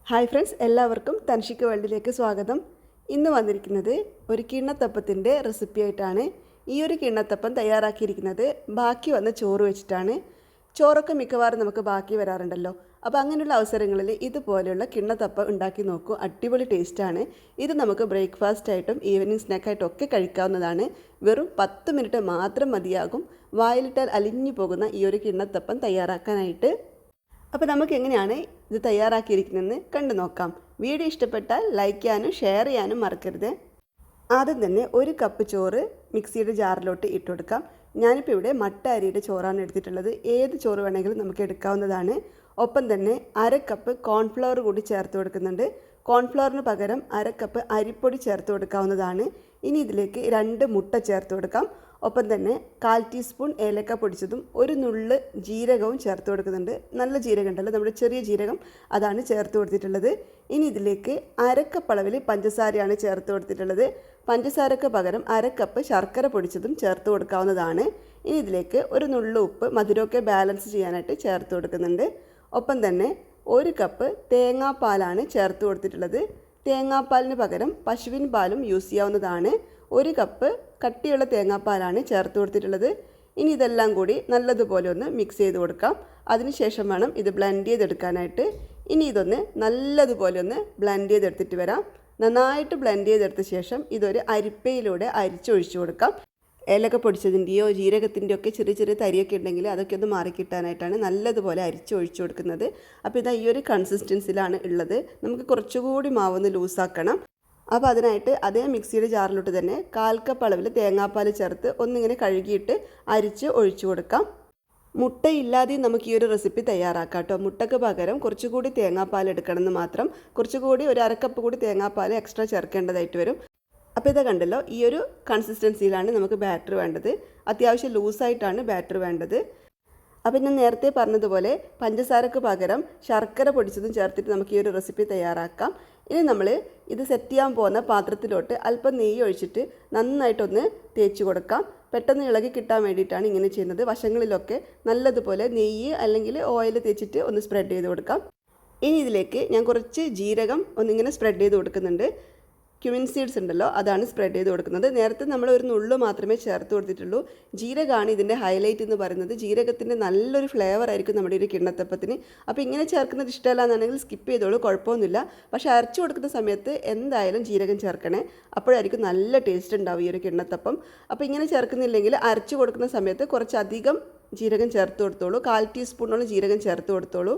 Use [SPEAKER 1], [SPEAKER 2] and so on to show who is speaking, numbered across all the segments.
[SPEAKER 1] Hi friends, എല്ലാവർക്കും തൻഷിക്ക് വേൾഡിലേക്ക് സ്വാഗതം. ഇന്ന് വന്നിരിക്കുന്നത് ഒരു കിണ്ണത്തപ്പത്തിൻ്റെ റെസിപ്പി ആയിട്ടാണ്. ഈ ഒരു കിണ്ണത്തപ്പം തയ്യാറാക്കിയിരിക്കുന്നത് ബാക്കി വന്ന ചോറ് വെച്ചിട്ടാണ്. ചോറൊക്കെ മിക്കവാറും നമുക്ക് ബാക്കി വരാറുണ്ടല്ലോ. അപ്പോൾ അങ്ങനെയുള്ള അവസരങ്ങളിൽ ഇതുപോലെയുള്ള കിണ്ണത്തപ്പം ഉണ്ടാക്കി നോക്കൂ. അടിപൊളി ടേസ്റ്റാണ്. ഇത് നമുക്ക് ബ്രേക്ക്ഫാസ്റ്റ് ആയിട്ടും ഈവനിങ് സ്നാക്കായിട്ടും ഒക്കെ കഴിക്കാവുന്നതാണ്. വെറും 10 മിനിറ്റ് മാത്രം മതിയാകും വായിലിട്ടാൽ അലിഞ്ഞു പോകുന്ന ഈ ഒരു കിണ്ണത്തപ്പം തയ്യാറാക്കാനായിട്ട്. അപ്പോൾ നമുക്ക് എങ്ങനെയാണ് ഇത് തയ്യാറാക്കിയിരിക്കുന്നതെന്ന് കണ്ടു നോക്കാം. വീഡിയോ ഇഷ്ടപ്പെട്ടാൽ ലൈക്ക് ചെയ്യാനും ഷെയർ ചെയ്യാനും മറക്കരുത്. ആദ്യം തന്നെ 1 കപ്പ് ചോറ് മിക്സിയുടെ ജാറിലോട്ട് ഇട്ട് കൊടുക്കാം. ഞാനിപ്പോൾ ഇവിടെ മട്ട അരിയുടെ ചോറാണ് എടുത്തിട്ടുള്ളത്. ഏത് ചോറ് വേണമെങ്കിലും നമുക്ക് എടുക്കാവുന്നതാണ്. ഒപ്പം തന്നെ 1/2 കപ്പ് കോൺഫ്ലവർ കൂടി ചേർത്ത് കൊടുക്കുന്നുണ്ട്. കോൺഫ്ലവറിന് പകരം 1/2 കപ്പ് അരിപ്പൊടി ചേർത്ത് കൊടുക്കാവുന്നതാണ്. ഇനി ഇതിലേക്ക് 2 മുട്ട ചേർത്ത് കൊടുക്കാം. ഒപ്പം തന്നെ 1/4 ടീസ്പൂൺ ഏലക്ക പൊടിച്ചതും 1 നുള്ള് ജീരകവും ചേർത്ത് കൊടുക്കുന്നുണ്ട്. നല്ല ജീരകം ഉണ്ടല്ലോ, നമ്മുടെ ചെറിയ ജീരകം, അതാണ് ചേർത്ത് കൊടുത്തിട്ടുള്ളത്. ഇനി ഇതിലേക്ക് 1/2 കപ്പ് അളവിൽ പഞ്ചസാരയാണ് ചേർത്ത് കൊടുത്തിട്ടുള്ളത്. പഞ്ചസാരക്ക് പകരം 1/2 കപ്പ് ശർക്കര പൊടിച്ചതും ചേർത്ത് കൊടുക്കാവുന്നതാണ്. ഇനി ഇതിലേക്ക് 1 നുള്ള് ഉപ്പ് മധുരമൊക്കെ ബാലൻസ് ചെയ്യാനായിട്ട് ചേർത്ത് കൊടുക്കുന്നുണ്ട്. ഒപ്പം തന്നെ 1 കപ്പ് തേങ്ങാപ്പാലാണ് ചേർത്ത് കൊടുത്തിട്ടുള്ളത്. തേങ്ങാപ്പാലിന് പകരം പശുവിൻ പാലും യൂസ് ചെയ്യാവുന്നതാണ്. 1 കപ്പ് കട്ടിയുള്ള തേങ്ങാപ്പാലാണ് ചേർത്ത് കൊടുത്തിട്ടുള്ളത്. ഇനി ഇതെല്ലാം കൂടി നല്ലതുപോലെ ഒന്ന് മിക്സ് ചെയ്ത് കൊടുക്കാം. അതിനുശേഷം വേണം ഇത് ബ്ലെൻഡ് ചെയ്തെടുക്കാനായിട്ട്. ഇനി ഇതൊന്ന് നല്ലതുപോലെ ഒന്ന് ബ്ലെൻഡ് ചെയ്തെടുത്തിട്ട് വരാം. നന്നായിട്ട് ബ്ലെൻഡ് ചെയ്തെടുത്ത ശേഷം ഇതൊരു അരിപ്പയിലൂടെ അരിച്ചൊഴിച്ചു കൊടുക്കാം. ഏലക്ക പൊടിച്ചതിൻ്റെയോ ജീരകത്തിൻ്റെയോ ഒക്കെ ചെറിയ ചെറിയ തരിയൊക്കെ ഉണ്ടെങ്കിൽ അതൊക്കെ ഒന്ന് മാറിക്കിട്ടാനായിട്ടാണ് നല്ലതുപോലെ അരിച്ചൊഴിച്ചു കൊടുക്കുന്നത്. അപ്പോൾ ഇതാ ഈ ഒരു കൺസിസ്റ്റൻസിലാണ് ഉള്ളത്. നമുക്ക് കുറച്ചുകൂടി മാവൊന്ന് ലൂസാക്കണം. അപ്പോൾ അതിനായിട്ട് അതേ മിക്സിയുടെ ജാറിലോട്ട് തന്നെ 1/4 കപ്പ് അളവിൽ തേങ്ങാപ്പാൽ ചേർത്ത് ഒന്നിങ്ങനെ കഴുകിയിട്ട് അരിച്ച് ഒഴിച്ചു കൊടുക്കാം. മുട്ടയില്ലാതെയും നമുക്ക് ഈ ഒരു റെസിപ്പി തയ്യാറാക്കാം കേട്ടോ. മുട്ടയ്ക്ക് പകരം കുറച്ചുകൂടി തേങ്ങാപ്പാൽ എടുക്കണമെന്ന് മാത്രം. കുറച്ചുകൂടി ഒരു 1/2 കപ്പ് കൂടി തേങ്ങാപ്പാൽ എക്സ്ട്രാ ചേർക്കേണ്ടതായിട്ട് വരും. അപ്പോൾ ഇത് കണ്ടല്ലോ, ഈ ഒരു കൺസിസ്റ്റൻസിയിലാണ് നമുക്ക് ബാറ്റർ വേണ്ടത്. അത്യാവശ്യം ലൂസായിട്ടാണ് ബാറ്റർ വേണ്ടത്. അപ്പോൾ ഞാൻ നേരത്തെ പറഞ്ഞതുപോലെ പഞ്ചസാരക്ക് പകരം ശർക്കര പൊടിച്ചതും ചേർത്തിട്ട് നമുക്ക് ഈ ഒരു റെസിപ്പി തയ്യാറാക്കാം. ഇനി നമ്മൾ ഇത് സെറ്റ് ചെയ്യാൻ പോകുന്ന പാത്രത്തിലോട്ട് അല്പം നെയ്യ് ഒഴിച്ചിട്ട് നന്നായിട്ടൊന്ന് തേച്ച് കൊടുക്കാം. പെട്ടെന്ന് ഇളകി കിട്ടാൻ വേണ്ടിയിട്ടാണ് ഇങ്ങനെ ചെയ്യുന്നത്. വശങ്ങളിലൊക്കെ നല്ലതുപോലെ നെയ്യ് അല്ലെങ്കിൽ ഓയിൽ തേച്ചിട്ട് ഒന്ന് സ്പ്രെഡ് ചെയ്ത് കൊടുക്കാം. ഇനി ഇതിലേക്ക് ഞാൻ കുറച്ച് ജീരകം ഒന്നിങ്ങനെ സ്പ്രെഡ് ചെയ്ത് കൊടുക്കുന്നുണ്ട്. ക്യുമിൻ സീഡ്സ് ഉണ്ടല്ലോ, അതാണ് സ്പ്രെഡ് ചെയ്ത് കൊടുക്കുന്നത്. നേരത്തെ നമ്മൾ 1 നുള്ളു മാത്രമേ ചേർത്ത് കൊടുത്തിട്ടുള്ളൂ. ജീരകമാണ് ഇതിൻ്റെ ഹൈലൈറ്റ് എന്ന് പറയുന്നത്. ജീരകത്തിൻ്റെ നല്ലൊരു ഫ്ലേവർ ആയിരിക്കും നമ്മുടെ ഒരു കിണ്ണത്തപ്പത്തിന്. അപ്പോൾ ഇങ്ങനെ ചേർക്കുന്നത് ഇഷ്ടമല്ല എന്നുണ്ടെങ്കിൽ സ്കിപ്പ് ചെയ്തോളൂ, കുഴപ്പമൊന്നുമില്ല. പക്ഷേ അരച്ചു കൊടുക്കുന്ന സമയത്ത് എന്തായാലും ജീരകം ചേർക്കണേ. അപ്പോഴായിരിക്കും നല്ല ടേസ്റ്റ് ഉണ്ടാവും ഈ ഒരു കിണ്ണത്തപ്പം. അപ്പോൾ ഇങ്ങനെ ചേർക്കുന്നില്ലെങ്കിൽ അരച്ചു കൊടുക്കുന്ന സമയത്ത് കുറച്ചധികം ജീരകം ചേർത്ത് കൊടുത്തോളൂ. 1/4 ടീസ്പൂണോളം ജീരകം ചേർത്ത് കൊടുത്തോളൂ.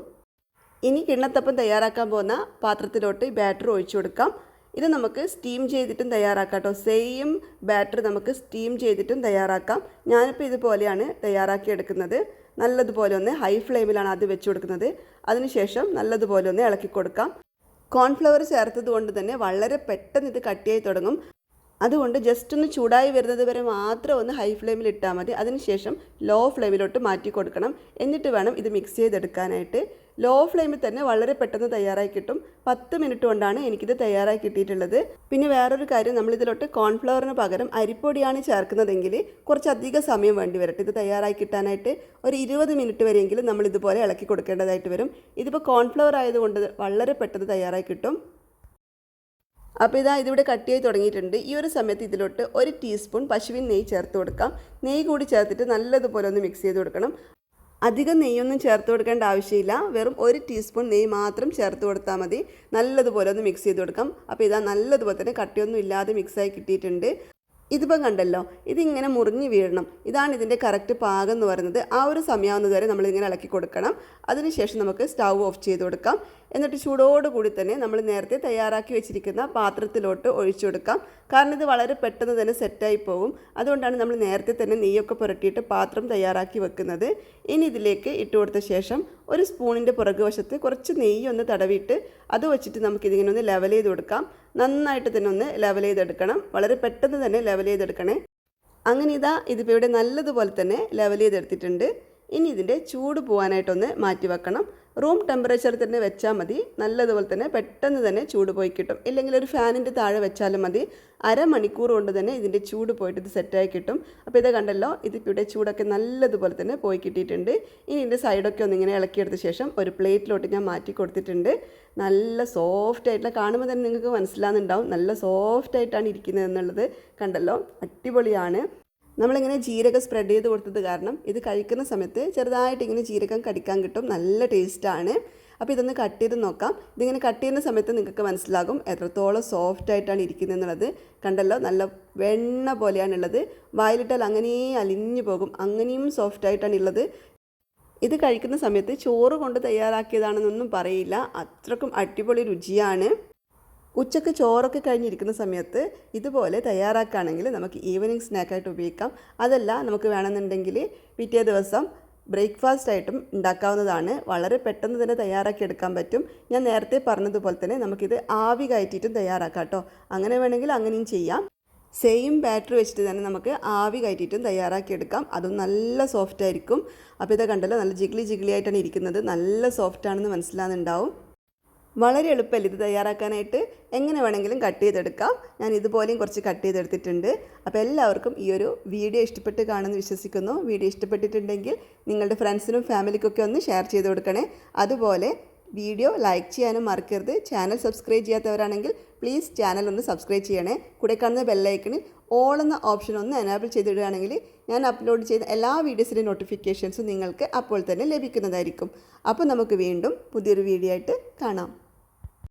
[SPEAKER 1] ഇനി കിണ്ണത്തപ്പം തയ്യാറാക്കാൻ പോകുന്ന പാത്രത്തിലോട്ട് ബാറ്റർ ഒഴിച്ചു കൊടുക്കാം. ഇത് നമുക്ക് സ്റ്റീം ചെയ്തിട്ടും തയ്യാറാക്കാം കേട്ടോ. സെയിം ബാറ്റർ നമുക്ക് സ്റ്റീം ചെയ്തിട്ടും തയ്യാറാക്കാം. ഞാനിപ്പോൾ ഇതുപോലെയാണ് തയ്യാറാക്കിയെടുക്കുന്നത്. നല്ലതുപോലെ ഒന്ന് ഹൈ ഫ്ലെയിമിലാണ് ആദ്യം വെച്ച് കൊടുക്കുന്നത്. അതിനുശേഷം നല്ലതുപോലെ ഒന്ന് ഇളക്കി കൊടുക്കാം. കോൺഫ്ലവർ ചേർത്തത് കൊണ്ട് തന്നെ വളരെ പെട്ടെന്ന് ഇത് കട്ടിയായി തുടങ്ങും. അതുകൊണ്ട് ജസ്റ്റ് ഒന്ന് ചൂടായി വരുന്നത് വരെ മാത്രം ഒന്ന് ഹൈ ഫ്ലെയിമിൽ ഇട്ടാൽ മതി. അതിനുശേഷം ലോ ഫ്ലെയിമിലോട്ട് മാറ്റി കൊടുക്കണം. എന്നിട്ട് വേണം ഇത് മിക്സ് ചെയ്തെടുക്കാനായിട്ട്. ലോ ഫ്ലെയിമിൽ തന്നെ വളരെ പെട്ടെന്ന് തയ്യാറായി കിട്ടും. 10 മിനിറ്റ് കൊണ്ടാണ് എനിക്കിത് തയ്യാറായി കിട്ടിയിട്ടുള്ളത്. പിന്നെ വേറൊരു കാര്യം, നമ്മളിതിലോട്ട് കോൺഫ്ലവറിന് പകരം അരിപ്പൊടിയാണ് ചേർക്കുന്നതെങ്കിൽ കുറച്ചധികം സമയം വേണ്ടി വരട്ടെ ഇത് തയ്യാറായി കിട്ടാനായിട്ട്. ഒരു 20 മിനിറ്റ് വരെയെങ്കിലും നമ്മൾ ഇതുപോലെ ഇളക്കി കൊടുക്കേണ്ടതായിട്ട് വരും. ഇതിപ്പോൾ കോൺഫ്ലവർ ആയതുകൊണ്ട് വളരെ പെട്ടെന്ന് തയ്യാറായി കിട്ടും. അപ്പോൾ ഇതിവിടെ കട്ടിയായി തുടങ്ങിയിട്ടുണ്ട്. ഈ ഒരു സമയത്ത് ഇതിലോട്ട് 1 ടീസ്പൂൺ പശുവിൻ നെയ്യ് ചേർത്ത് കൊടുക്കാം. നെയ്യ് കൂടി ചേർത്തിട്ട് നല്ലതുപോലെ ഒന്ന് മിക്സ് ചെയ്ത് കൊടുക്കണം. അധികം നെയ്യൊന്നും ചേർത്ത് കൊടുക്കേണ്ട ആവശ്യമില്ല. വെറും 1 ടീസ്പൂൺ നെയ്യ് മാത്രം ചേർത്ത് കൊടുത്താൽ മതി. നല്ലതുപോലെ ഒന്ന് മിക്സ് ചെയ്ത് കൊടുക്കാം. അപ്പോൾ നല്ലതുപോലെ തന്നെ കട്ടിയൊന്നും ഇല്ലാതെ മിക്സായി കിട്ടിയിട്ടുണ്ട്. ഇതിപ്പം കണ്ടല്ലോ, ഇതിങ്ങനെ മുറിഞ്ഞ് വീഴണം. ഇതാണ് ഇതിൻ്റെ കറക്റ്റ് പാകം എന്ന് പറയുന്നത്. ആ ഒരു സമയമാവുന്നത് വരെ നമ്മളിങ്ങനെ ഇളക്കി കൊടുക്കണം. അതിനുശേഷം നമുക്ക് സ്റ്റൗ ഓഫ് ചെയ്ത് കൊടുക്കാം. എന്നിട്ട് ചൂടോടുകൂടി തന്നെ നമ്മൾ നേരത്തെ തയ്യാറാക്കി വെച്ചിരിക്കുന്ന പാത്രത്തിലോട്ട് ഒഴിച്ചു കൊടുക്കാം. കാരണം ഇത് വളരെ പെട്ടെന്ന് തന്നെ സെറ്റായി പോകും. അതുകൊണ്ടാണ് നമ്മൾ നേരത്തെ തന്നെ നെയ്യൊക്കെ പുരട്ടിയിട്ട് പാത്രം തയ്യാറാക്കി വെക്കുന്നത്. ഇനി ഇതിലേക്ക് ഇട്ട് കൊടുത്ത ശേഷം 1 സ്പൂണിൻ്റെ പുറകുവശത്ത് കുറച്ച് നെയ്യ് ഒന്ന് തടവിയിട്ട് അത് വെച്ചിട്ട് നമുക്കിതിങ്ങനെ ഒന്ന് ലെവൽ ചെയ്ത് കൊടുക്കാം. നന്നായിട്ട് തന്നെ ഒന്ന് ലെവൽ ചെയ്തെടുക്കണം. വളരെ പെട്ടെന്ന് തന്നെ ലെവൽ ചെയ്തെടുക്കണേ. അങ്ങനെ ഇതിപ്പോൾ ഇവിടെ നല്ലതുപോലെ തന്നെ ലെവൽ ചെയ്തെടുത്തിട്ടുണ്ട്. ഇനി ഇതിൻ്റെ ചൂട് പോകാനായിട്ടൊന്ന് മാറ്റി വെക്കണം. റൂം ടെമ്പറേച്ചറിൽ തന്നെ വെച്ചാൽ മതി. നല്ലതുപോലെ തന്നെ പെട്ടെന്ന് തന്നെ ചൂട് പോയി കിട്ടും. ഇല്ലെങ്കിൽ ഒരു ഫാനിൻ്റെ താഴെ വെച്ചാലും മതി. അരമണിക്കൂർ കൊണ്ട് തന്നെ ഇതിൻ്റെ ചൂട് പോയിട്ട് ഇത് സെറ്റായി കിട്ടും. അപ്പോൾ ഇത് കണ്ടല്ലോ, ഇതിവിടെ ചൂടൊക്കെ നല്ലതുപോലെ തന്നെ പോയി കിട്ടിയിട്ടുണ്ട്. ഇനി ഇതിൻ്റെ സൈഡൊക്കെ ഒന്ന് ഇങ്ങനെ ഇളക്കിയെടുത്ത ശേഷം ഒരു പ്ലേറ്റിലോട്ട് ഞാൻ മാറ്റി കൊടുത്തിട്ടുണ്ട്. നല്ല സോഫ്റ്റ് ആയിട്ടുള്ള, കാണുമ്പോൾ തന്നെ നിങ്ങൾക്ക് മനസ്സിലാകുന്നുണ്ടാവും നല്ല സോഫ്റ്റ് ആയിട്ടാണ് ഇരിക്കുന്നത് എന്നുള്ളത്. കണ്ടല്ലോ, അടിപൊളിയാണ്. നമ്മളിങ്ങനെ ജീരകം സ്പ്രെഡ് ചെയ്ത് കൊടുത്തത് കാരണം ഇത് കഴിക്കുന്ന സമയത്ത് ചെറുതായിട്ട് ഇങ്ങനെ ജീരകം കടിക്കാൻ കിട്ടും. നല്ല ടേസ്റ്റാണ്. അപ്പോൾ ഇതൊന്ന് കട്ട് ചെയ്ത് നോക്കാം. ഇതിങ്ങനെ കട്ട് ചെയ്യുന്ന സമയത്ത് നിങ്ങൾക്ക് മനസ്സിലാകും എത്രത്തോളം സോഫ്റ്റ് ആയിട്ടാണ് ഇരിക്കുന്നത് എന്നുള്ളത്. കണ്ടല്ലോ, നല്ല വെണ്ണ പോലെയാണുള്ളത്. വായിലിട്ടാൽ അങ്ങനെയേ അലിഞ്ഞു പോകും, അങ്ങനെയും സോഫ്റ്റ് ആയിട്ടാണ് ഉള്ളത്. ഇത് കഴിക്കുന്ന സമയത്ത് ചോറ് കൊണ്ട് തയ്യാറാക്കിയതാണെന്നൊന്നും പറയില്ല, അത്രക്കും അടിപൊളി രുചിയാണ്. ഉച്ചയ്ക്ക് ചോറൊക്കെ കഴിഞ്ഞിരിക്കുന്ന സമയത്ത് ഇതുപോലെ തയ്യാറാക്കുകയാണെങ്കിൽ നമുക്ക് ഈവനിങ് സ്നാക്കായിട്ട് ഉപയോഗിക്കാം. അതല്ല, നമുക്ക് വേണമെന്നുണ്ടെങ്കിൽ പിറ്റേ ദിവസം ബ്രേക്ക്ഫാസ്റ്റ് ആയിട്ടും ഉണ്ടാക്കാവുന്നതാണ്. വളരെ പെട്ടെന്ന് തന്നെ തയ്യാറാക്കി എടുക്കാൻ പറ്റും. ഞാൻ നേരത്തെ പറഞ്ഞതുപോലെ തന്നെ നമുക്കിത് ആവി കയറ്റിയിട്ടും തയ്യാറാക്കാം കേട്ടോ. അങ്ങനെ വേണമെങ്കിൽ അങ്ങനെയും ചെയ്യാം. സെയിം ബാറ്റർ വെച്ചിട്ട് തന്നെ നമുക്ക് ആവി കയറ്റിയിട്ടും തയ്യാറാക്കിയെടുക്കാം. അതും നല്ല സോഫ്റ്റ് ആയിരിക്കും. അപ്പോൾ ഇത് കണ്ടല്ലോ, നല്ല ജിഗ്ലി ആയിട്ടാണ് ഇരിക്കുന്നത്. നല്ല സോഫ്റ്റാണെന്ന് മനസ്സിലാകുന്നുണ്ടാവും. വളരെ എളുപ്പമല്ല ഇത് തയ്യാറാക്കാനായിട്ട്. എങ്ങനെ വേണമെങ്കിലും കട്ട് ചെയ്തെടുക്കാം. ഞാൻ ഇതുപോലെയും കുറച്ച് കട്ട് ചെയ്തെടുത്തിട്ടുണ്ട്. അപ്പോൾ എല്ലാവർക്കും ഈ ഒരു വീഡിയോ ഇഷ്ടപ്പെട്ട് കാണുമെന്ന് വിശ്വസിക്കുന്നു. വീഡിയോ ഇഷ്ടപ്പെട്ടിട്ടുണ്ടെങ്കിൽ നിങ്ങളുടെ ഫ്രണ്ട്സിനും ഫാമിലിക്കൊക്കെ ഒന്ന് ഷെയർ ചെയ്ത് കൊടുക്കണേ. അതുപോലെ വീഡിയോ ലൈക്ക് ചെയ്യാനും മറക്കരുത്. ചാനൽ സബ്സ്ക്രൈബ് ചെയ്യാത്തവരാണെങ്കിൽ പ്ലീസ് ചാനൽ ഒന്ന് സബ്സ്ക്രൈബ് ചെയ്യണേ. കൂടെ കാണുന്ന ബെല്ലൈക്കണിൽ ഓൾ എന്ന ഓപ്ഷൻ ഒന്ന് എനാബിൾ ചെയ്തിടുകയാണെങ്കിൽ ഞാൻ അപ്ലോഡ് ചെയ്ത എല്ലാ വീഡിയോസിൻ്റെ നോട്ടിഫിക്കേഷൻസും നിങ്ങൾക്ക് അപ്പോൾ തന്നെ ലഭിക്കുന്നതായിരിക്കും. അപ്പോൾ നമുക്ക് വീണ്ടും പുതിയൊരു വീഡിയോ ആയിട്ട് കാണാം.